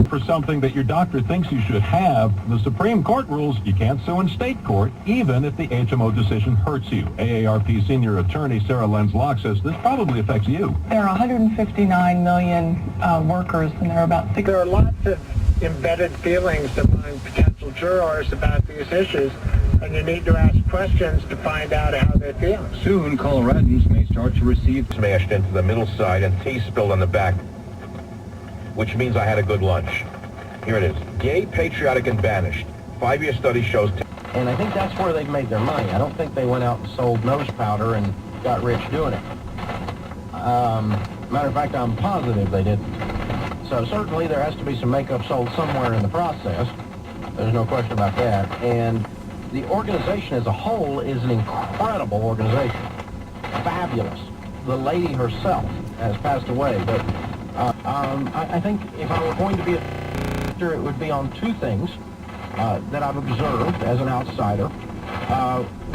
For something that your doctor thinks you should have, the Supreme Court rules you can't sue in state court, even if the HMO decision hurts you. AARP senior attorney Sarah Lenz-Locke says this probably affects you. There are 159 million workers, and there are about 6. There are lots of embedded feelings among potential jurors about these issues, and you need to ask questions to find out how they feel. Soon, Coloradans may start to receive Smashed into the middle side and tea spilled on the back, which means I had a good lunch. Here it is. Gay, patriotic, and banished. 5-year study shows... And I think that's where they've made their money. I don't think they went out and sold nose powder and got rich doing it. Matter of fact, I'm positive they didn't. So certainly there has to be some makeup sold somewhere in the process. There's no question about that. And the organization as a whole is an incredible organization. Fabulous. The lady herself has passed away, but I think if I were going to be a doctor, it would be on two things that I've observed as an outsider.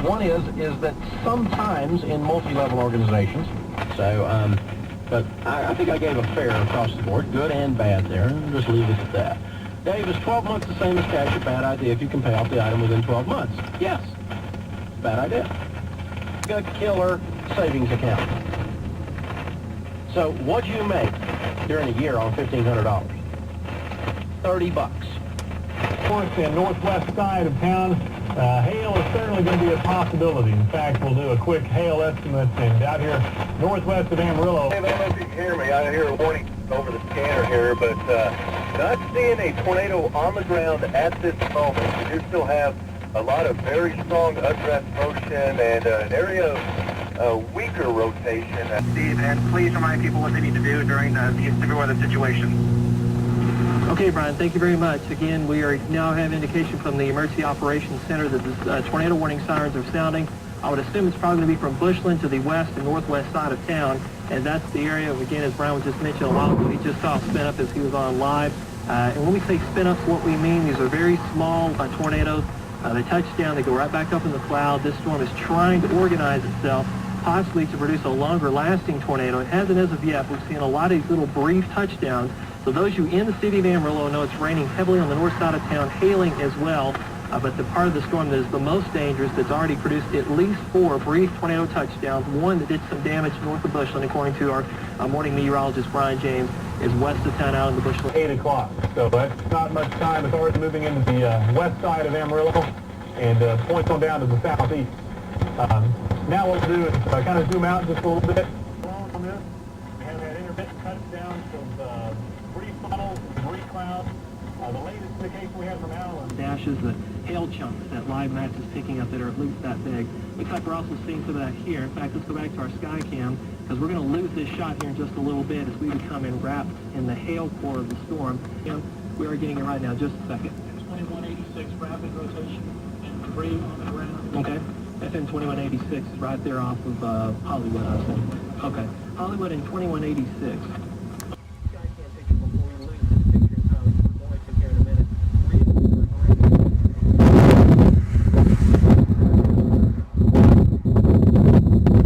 One is that sometimes in multi-level organizations, so, but I think I gave a fair across the board, good and bad there, and just leave it at that. Dave, is 12 months the same as cash? A bad idea if you can pay off the item within 12 months? Yes. Bad idea. A killer savings account. So what'd you make during a year on $1,500? $30. Of the northwest side of town, hail is certainly going to be a possibility. In fact, we'll do a quick hail estimate, and out here northwest of Amarillo. Hey, I don't know if you can hear me. I hear a warning over the scanner here, but not seeing a tornado on the ground at this moment. We do still have a lot of very strong updraft motion and an area of weaker rotation. Steve, and please remind people what they need to do during these severe weather situations. Okay, Brian, thank you very much. Again, we are now have indication from the Emergency Operations Center that the tornado warning sirens are sounding. I would assume it's probably going to be from Bushland to the west and northwest side of town, and that's the area, again, as Brian just mentioned a while ago, he just saw spin up as he was on live. And when we say spin up, what we mean, these are very small tornadoes. They touch down, they go right back up in the cloud. This storm is trying to organize itself, possibly to produce a longer lasting tornado. It hasn't as of yet. We've seen a lot of these little brief touchdowns. So those of you in the city of Amarillo know it's raining heavily on the north side of town, hailing as well. But the part of the storm that is the most dangerous, that's already produced at least 4 brief tornado touchdowns, one that did some damage north of Bushland, according to our morning meteorologist, Brian James, is west of town out in the Bushland. 8 o'clock, so that's not much time. It's already moving into the west side of Amarillo and points on down to the southeast. Now what we'll do is kind of zoom out just a little bit. On this, we have that intermittent touchdowns of brief funnels, brief clouds. The latest indication we have from Allen dashes the hail chunks that live match is picking up that are at least that big. Looks like we're also seeing some of that here. In fact, let's go back to our sky cam because we're going to lose this shot here in just a little bit as we become enwrapped in the hail core of the storm. And we are getting it right now. Just a second. 2186 rapid rotation and 3 on the ground. Okay. FM 2186 is right there off of Hollywood, I think. Okay. Hollywood and 2186.